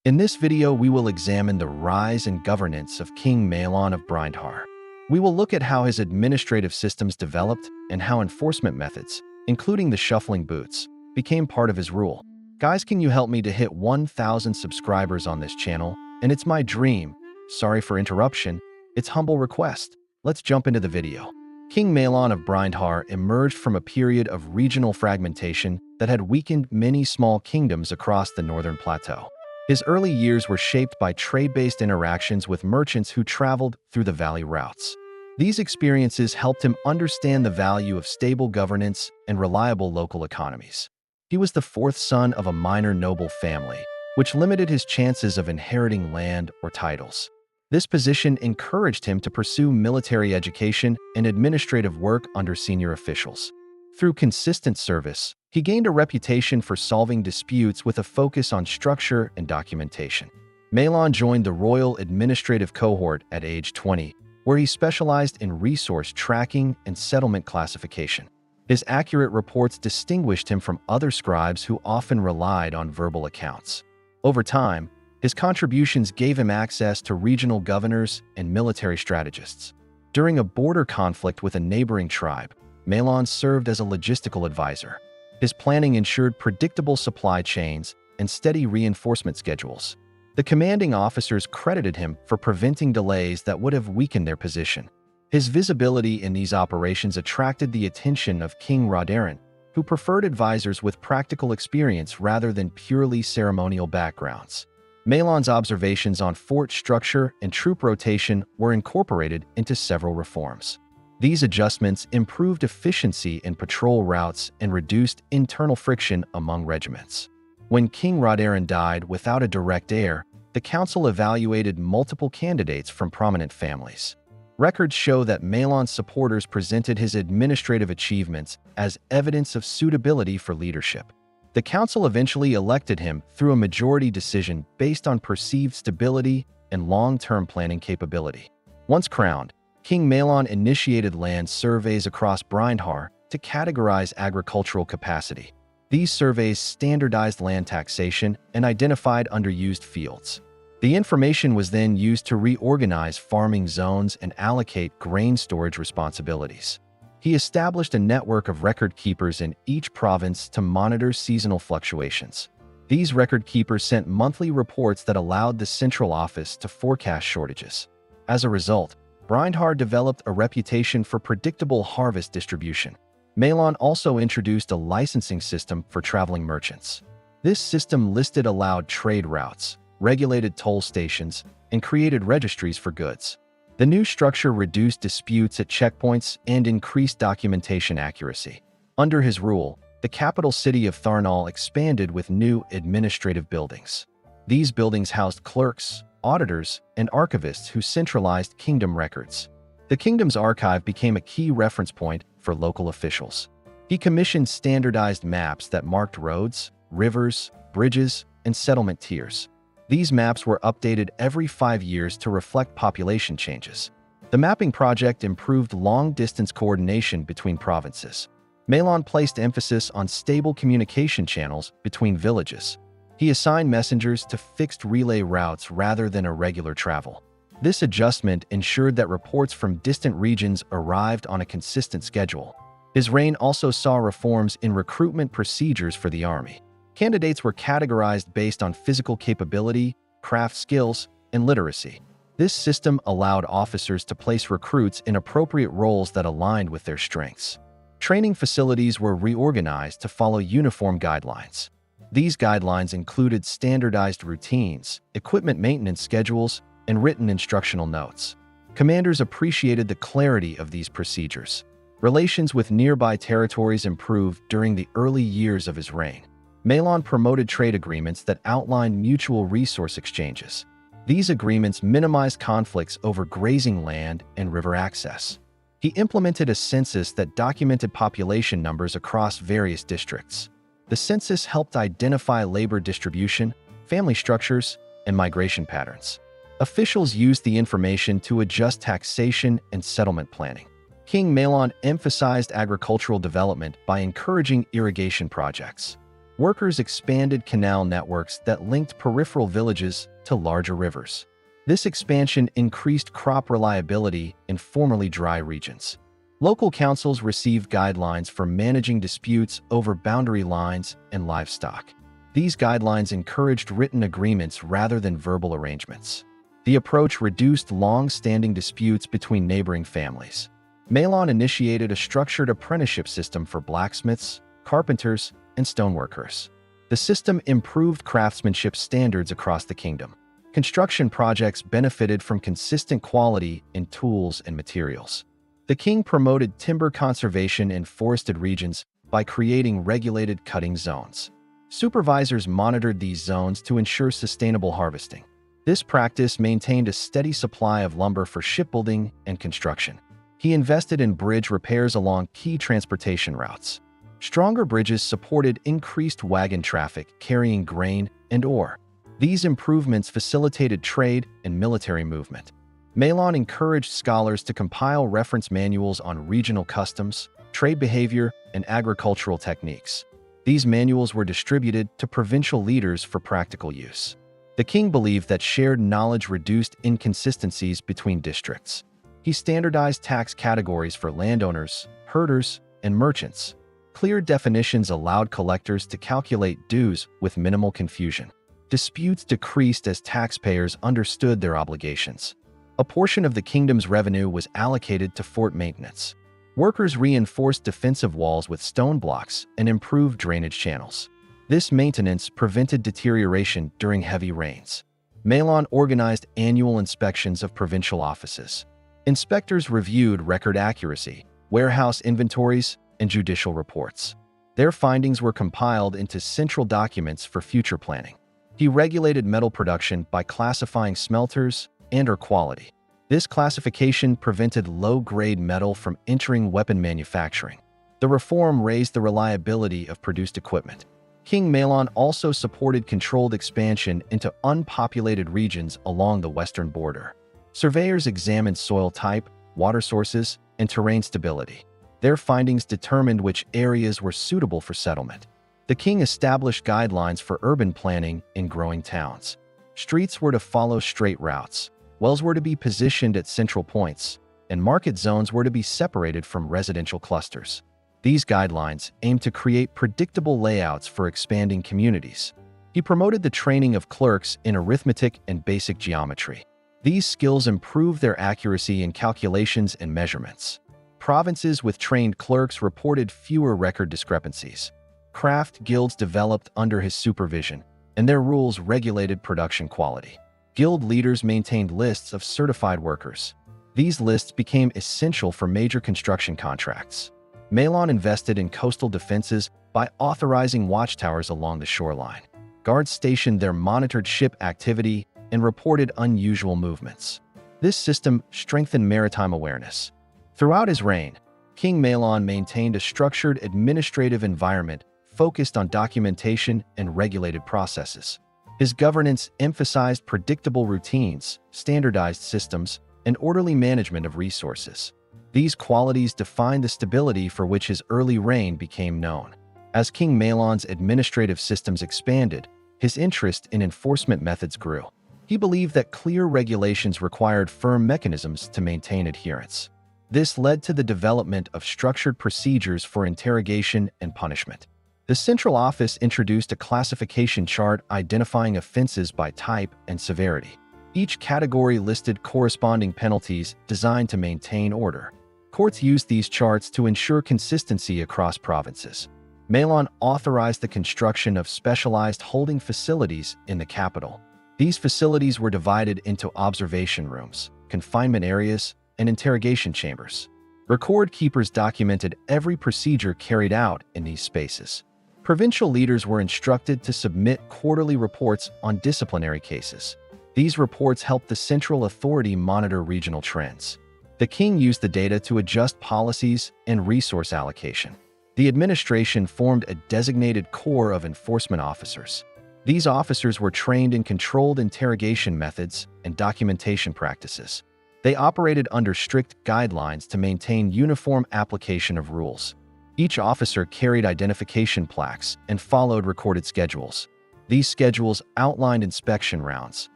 In this video, we will examine the rise and governance of King Maelon of Brindhar. We will look at how his administrative systems developed and how enforcement methods, including the shuffling boots, became part of his rule. Guys, can you help me to hit 1,000 subscribers on this channel? And it's my dream. Sorry for interruption. It's humble request. Let's jump into the video. King Maelon of Brindhar emerged from a period of regional fragmentation that had weakened many small kingdoms across the northern plateau. His early years were shaped by trade-based interactions with merchants who traveled through the valley routes. These experiences helped him understand the value of stable governance and reliable local economies. He was the fourth son of a minor noble family, which limited his chances of inheriting land or titles. This position encouraged him to pursue military education and administrative work under senior officials. Through consistent service, he gained a reputation for solving disputes with a focus on structure and documentation. Maelon joined the Royal Administrative Cohort at age 20, where he specialized in resource tracking and settlement classification. His accurate reports distinguished him from other scribes who often relied on verbal accounts. Over time, his contributions gave him access to regional governors and military strategists. During a border conflict with a neighboring tribe, Maelon served as a logistical advisor. His planning ensured predictable supply chains and steady reinforcement schedules. The commanding officers credited him for preventing delays that would have weakened their position. His visibility in these operations attracted the attention of King Maelon, who preferred advisors with practical experience rather than purely ceremonial backgrounds. Maelon's observations on fort structure and troop rotation were incorporated into several reforms. These adjustments improved efficiency in patrol routes and reduced internal friction among regiments. When King Maelon died without a direct heir, the council evaluated multiple candidates from prominent families. Records show that Maelon's supporters presented his administrative achievements as evidence of suitability for leadership. The council eventually elected him through a majority decision based on perceived stability and long-term planning capability. Once crowned, King Maelon initiated land surveys across Brindhar to categorize agricultural capacity. These surveys standardized land taxation and identified underused fields. The information was then used to reorganize farming zones and allocate grain storage responsibilities. He established a network of record keepers in each province to monitor seasonal fluctuations. These record keepers sent monthly reports that allowed the central office to forecast shortages. As a result, Brindhar developed a reputation for predictable harvest distribution. Maelon also introduced a licensing system for traveling merchants. This system listed allowed trade routes, regulated toll stations, and created registries for goods. The new structure reduced disputes at checkpoints and increased documentation accuracy. Under his rule, the capital city of Tharnal expanded with new administrative buildings. These buildings housed clerks, auditors, and archivists who centralized kingdom records. The kingdom's archive became a key reference point for local officials. He commissioned standardized maps that marked roads, rivers, bridges, and settlement tiers. These maps were updated every 5 years to reflect population changes. The mapping project improved long-distance coordination between provinces. Maelon placed emphasis on stable communication channels between villages. He assigned messengers to fixed relay routes rather than irregular travel. This adjustment ensured that reports from distant regions arrived on a consistent schedule. His reign also saw reforms in recruitment procedures for the army. Candidates were categorized based on physical capability, craft skills, and literacy. This system allowed officers to place recruits in appropriate roles that aligned with their strengths. Training facilities were reorganized to follow uniform guidelines. These guidelines included standardized routines, equipment maintenance schedules, and written instructional notes. Commanders appreciated the clarity of these procedures. Relations with nearby territories improved during the early years of his reign. Maelon promoted trade agreements that outlined mutual resource exchanges. These agreements minimized conflicts over grazing land and river access. He implemented a census that documented population numbers across various districts. The census helped identify labor distribution, family structures, and migration patterns. Officials used the information to adjust taxation and settlement planning. King Maelon emphasized agricultural development by encouraging irrigation projects. Workers expanded canal networks that linked peripheral villages to larger rivers. This expansion increased crop reliability in formerly dry regions. Local councils received guidelines for managing disputes over boundary lines and livestock. These guidelines encouraged written agreements rather than verbal arrangements. The approach reduced long-standing disputes between neighboring families. Maelon initiated a structured apprenticeship system for blacksmiths, carpenters, and stoneworkers. The system improved craftsmanship standards across the kingdom. Construction projects benefited from consistent quality in tools and materials. The king promoted timber conservation in forested regions by creating regulated cutting zones. Supervisors monitored these zones to ensure sustainable harvesting. This practice maintained a steady supply of lumber for shipbuilding and construction. He invested in bridge repairs along key transportation routes. Stronger bridges supported increased wagon traffic carrying grain and ore. These improvements facilitated trade and military movement. Maelon encouraged scholars to compile reference manuals on regional customs, trade behavior, and agricultural techniques. These manuals were distributed to provincial leaders for practical use. The king believed that shared knowledge reduced inconsistencies between districts. He standardized tax categories for landowners, herders, and merchants. Clear definitions allowed collectors to calculate dues with minimal confusion. Disputes decreased as taxpayers understood their obligations. A portion of the kingdom's revenue was allocated to fort maintenance. Workers reinforced defensive walls with stone blocks and improved drainage channels. This maintenance prevented deterioration during heavy rains. Maelon organized annual inspections of provincial offices. Inspectors reviewed record accuracy, warehouse inventories, and judicial reports. Their findings were compiled into central documents for future planning. He regulated metal production by classifying smelters and/or quality. This classification prevented low-grade metal from entering weapon manufacturing. The reform raised the reliability of produced equipment. King Maelon also supported controlled expansion into unpopulated regions along the western border. Surveyors examined soil type, water sources, and terrain stability. Their findings determined which areas were suitable for settlement. The king established guidelines for urban planning in growing towns. Streets were to follow straight routes, wells were to be positioned at central points, and market zones were to be separated from residential clusters. These guidelines aimed to create predictable layouts for expanding communities. He promoted the training of clerks in arithmetic and basic geometry. These skills improved their accuracy in calculations and measurements. Provinces with trained clerks reported fewer record discrepancies. Craft guilds developed under his supervision, and their rules regulated production quality. Guild leaders maintained lists of certified workers. These lists became essential for major construction contracts. Maelon invested in coastal defenses by authorizing watchtowers along the shoreline. Guards stationed there monitored ship activity and reported unusual movements. This system strengthened maritime awareness. Throughout his reign, King Maelon maintained a structured administrative environment focused on documentation and regulated processes. His governance emphasized predictable routines, standardized systems, and orderly management of resources. These qualities defined the stability for which his early reign became known. As King Maelon's administrative systems expanded, his interest in enforcement methods grew. He believed that clear regulations required firm mechanisms to maintain adherence. This led to the development of structured procedures for interrogation and punishment. The central office introduced a classification chart identifying offenses by type and severity. Each category listed corresponding penalties designed to maintain order. Courts used these charts to ensure consistency across provinces. Maelon authorized the construction of specialized holding facilities in the capital. These facilities were divided into observation rooms, confinement areas, and interrogation chambers. Record keepers documented every procedure carried out in these spaces. Provincial leaders were instructed to submit quarterly reports on disciplinary cases. These reports helped the central authority monitor regional trends. The king used the data to adjust policies and resource allocation. The administration formed a designated corps of enforcement officers. These officers were trained in controlled interrogation methods and documentation practices. They operated under strict guidelines to maintain uniform application of rules. Each officer carried identification plaques and followed recorded schedules. These schedules outlined inspection rounds,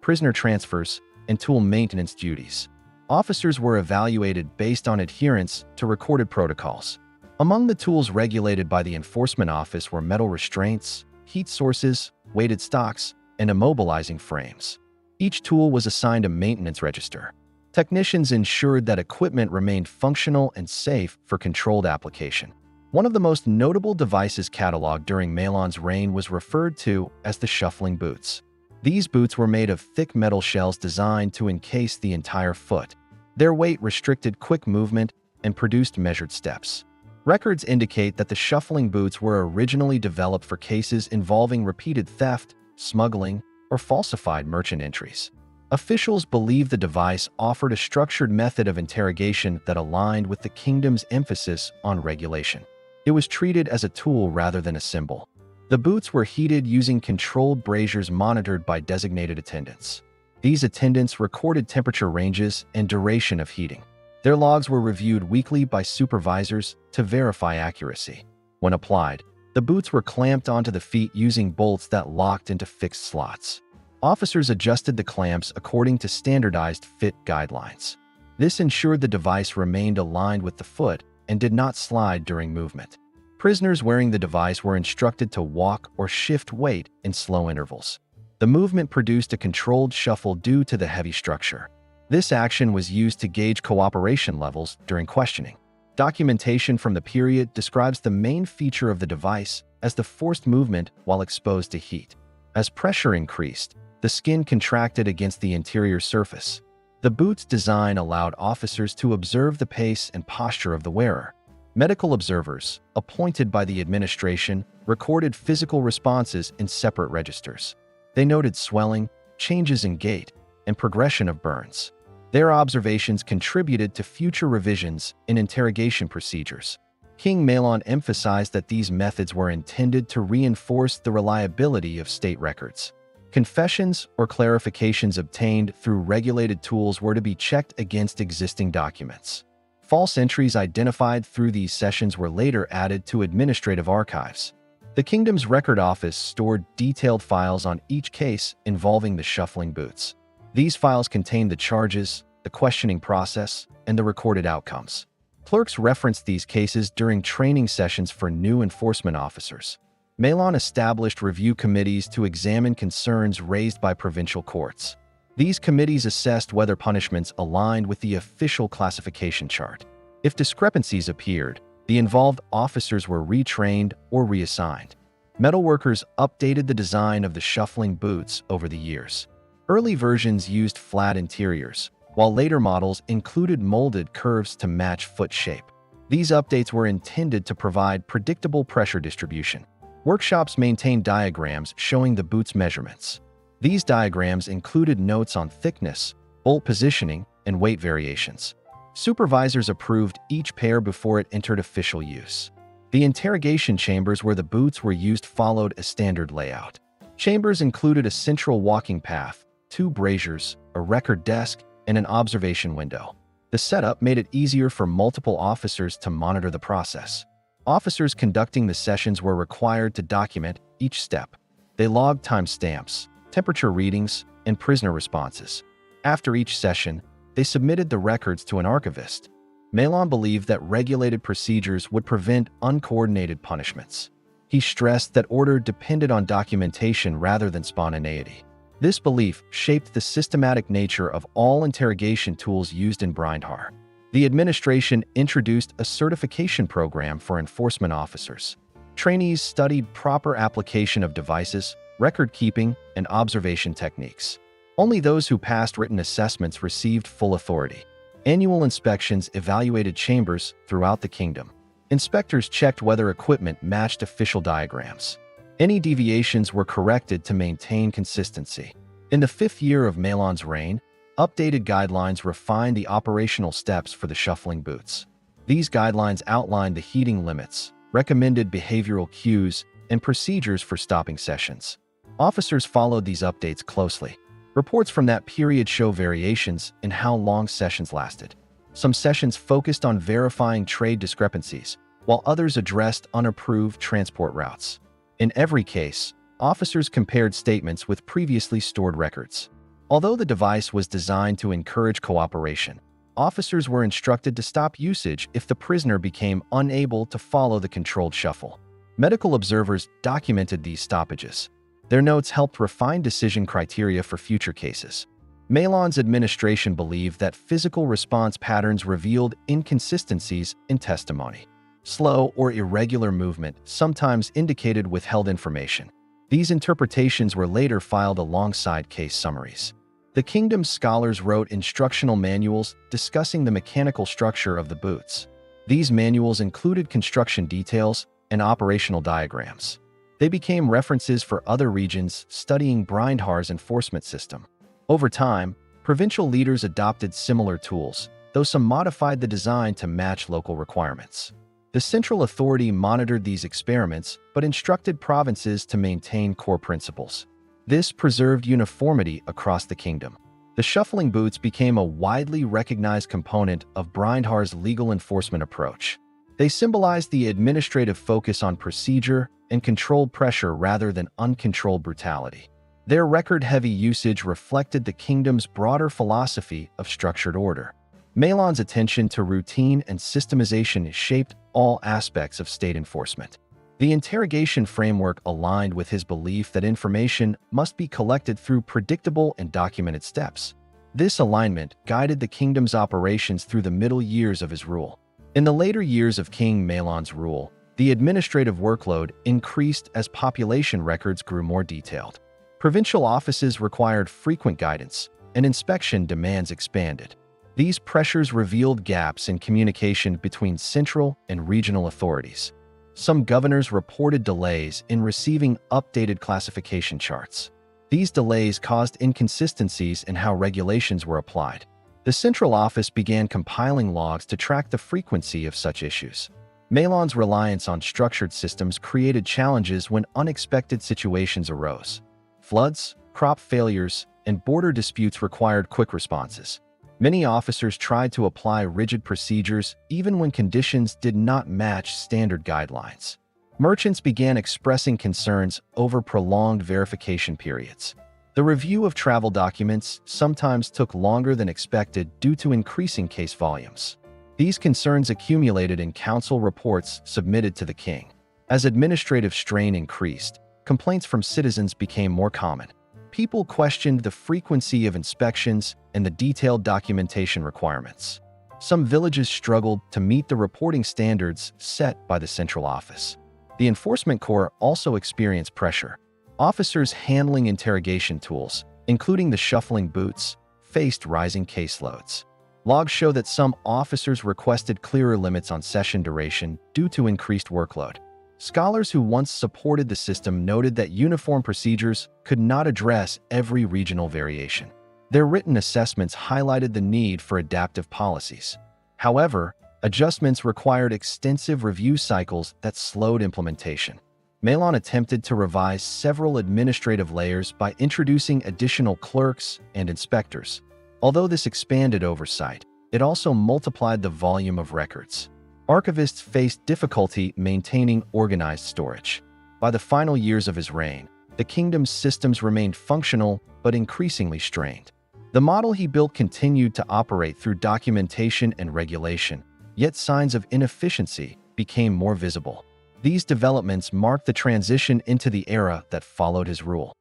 prisoner transfers, and tool maintenance duties. Officers were evaluated based on adherence to recorded protocols. Among the tools regulated by the Enforcement Office were metal restraints, heat sources, weighted stocks, and immobilizing frames. Each tool was assigned a maintenance register. Technicians ensured that equipment remained functional and safe for controlled application. One of the most notable devices cataloged during Maelon's reign was referred to as the shuffling boots. These boots were made of thick metal shells designed to encase the entire foot. Their weight restricted quick movement and produced measured steps. Records indicate that the shuffling boots were originally developed for cases involving repeated theft, smuggling, or falsified merchant entries. Officials believe the device offered a structured method of interrogation that aligned with the kingdom's emphasis on regulation. It was treated as a tool rather than a symbol. The boots were heated using controlled braziers monitored by designated attendants. These attendants recorded temperature ranges and duration of heating. Their logs were reviewed weekly by supervisors to verify accuracy. When applied, the boots were clamped onto the feet using bolts that locked into fixed slots. Officers adjusted the clamps according to standardized fit guidelines. This ensured the device remained aligned with the foot and did not slide during movement. Prisoners wearing the device were instructed to walk or shift weight in slow intervals. The movement produced a controlled shuffle due to the heavy structure. This action was used to gauge cooperation levels during questioning. Documentation from the period describes the main feature of the device as the forced movement while exposed to heat. As pressure increased, the skin contracted against the interior surface. The boot's design allowed officers to observe the pace and posture of the wearer. Medical observers, appointed by the administration, recorded physical responses in separate registers. They noted swelling, changes in gait, and progression of burns. Their observations contributed to future revisions in interrogation procedures. King Maelon emphasized that these methods were intended to reinforce the reliability of state records. Confessions or clarifications obtained through regulated tools were to be checked against existing documents. False entries identified through these sessions were later added to administrative archives. The kingdom's record office stored detailed files on each case involving the shuffling boots. These files contained the charges, the questioning process, and the recorded outcomes. Clerks referenced these cases during training sessions for new enforcement officers. Maelon established review committees to examine concerns raised by provincial courts. These committees assessed whether punishments aligned with the official classification chart. If discrepancies appeared, the involved officers were retrained or reassigned. Metalworkers updated the design of the shuffling boots over the years. Early versions used flat interiors, while later models included molded curves to match foot shape. These updates were intended to provide predictable pressure distribution. Workshops maintained diagrams showing the boot's measurements. These diagrams included notes on thickness, bolt positioning, and weight variations. Supervisors approved each pair before it entered official use. The interrogation chambers where the boots were used followed a standard layout. Chambers included a central walking path, 2 braziers, a record desk, and an observation window. The setup made it easier for multiple officers to monitor the process. Officers conducting the sessions were required to document each step. They logged timestamps, temperature readings, and prisoner responses. After each session, they submitted the records to an archivist. Maelon believed that regulated procedures would prevent uncoordinated punishments. He stressed that order depended on documentation rather than spontaneity. This belief shaped the systematic nature of all interrogation tools used in Brindhar. The administration introduced a certification program for enforcement officers. Trainees studied proper application of devices, record keeping, and observation techniques. Only those who passed written assessments received full authority. Annual inspections evaluated chambers throughout the kingdom. Inspectors checked whether equipment matched official diagrams. Any deviations were corrected to maintain consistency. In the 5th year of Maelon's reign, updated guidelines refined the operational steps for the shuffling boots. These guidelines outlined the heating limits, recommended behavioral cues, and procedures for stopping sessions. Officers followed these updates closely. Reports from that period show variations in how long sessions lasted. Some sessions focused on verifying trade discrepancies, while others addressed unapproved transport routes. In every case, officers compared statements with previously stored records. Although the device was designed to encourage cooperation, officers were instructed to stop usage if the prisoner became unable to follow the controlled shuffle. Medical observers documented these stoppages. Their notes helped refine decision criteria for future cases. Maelon's administration believed that physical response patterns revealed inconsistencies in testimony. Slow or irregular movement sometimes indicated withheld information. These interpretations were later filed alongside case summaries. The kingdom's scholars wrote instructional manuals discussing the mechanical structure of the boots. These manuals included construction details and operational diagrams. They became references for other regions studying Brindhar's enforcement system. Over time, provincial leaders adopted similar tools, though some modified the design to match local requirements. The central authority monitored these experiments but instructed provinces to maintain core principles. This preserved uniformity across the kingdom. The shuffling boots became a widely recognized component of Brindhar's legal enforcement approach. They symbolized the administrative focus on procedure and controlled pressure rather than uncontrolled brutality. Their record-heavy usage reflected the kingdom's broader philosophy of structured order. Maelon's attention to routine and systemization shaped all aspects of state enforcement. The interrogation framework aligned with his belief that information must be collected through predictable and documented steps. This alignment guided the kingdom's operations through the middle years of his rule. In the later years of King Maelon's rule, the administrative workload increased as population records grew more detailed. Provincial offices required frequent guidance, and inspection demands expanded. These pressures revealed gaps in communication between central and regional authorities. Some governors reported delays in receiving updated classification charts. These delays caused inconsistencies in how regulations were applied. The central office began compiling logs to track the frequency of such issues. Maelon's reliance on structured systems created challenges when unexpected situations arose. Floods, crop failures, and border disputes required quick responses. Many officers tried to apply rigid procedures even when conditions did not match standard guidelines. Merchants began expressing concerns over prolonged verification periods. The review of travel documents sometimes took longer than expected due to increasing case volumes. These concerns accumulated in council reports submitted to the king. As administrative strain increased, complaints from citizens became more common. People questioned the frequency of inspections and the detailed documentation requirements. Some villages struggled to meet the reporting standards set by the central office. The enforcement corps also experienced pressure. Officers handling interrogation tools, including the shuffling boots, faced rising caseloads. Logs show that some officers requested clearer limits on session duration due to increased workload. Scholars who once supported the system noted that uniform procedures could not address every regional variation. Their written assessments highlighted the need for adaptive policies. However, adjustments required extensive review cycles that slowed implementation. Maelon attempted to revise several administrative layers by introducing additional clerks and inspectors. Although this expanded oversight, it also multiplied the volume of records. Archivists faced difficulty maintaining organized storage. By the final years of his reign, the kingdom's systems remained functional but increasingly strained. The model he built continued to operate through documentation and regulation, yet signs of inefficiency became more visible. These developments marked the transition into the era that followed his rule.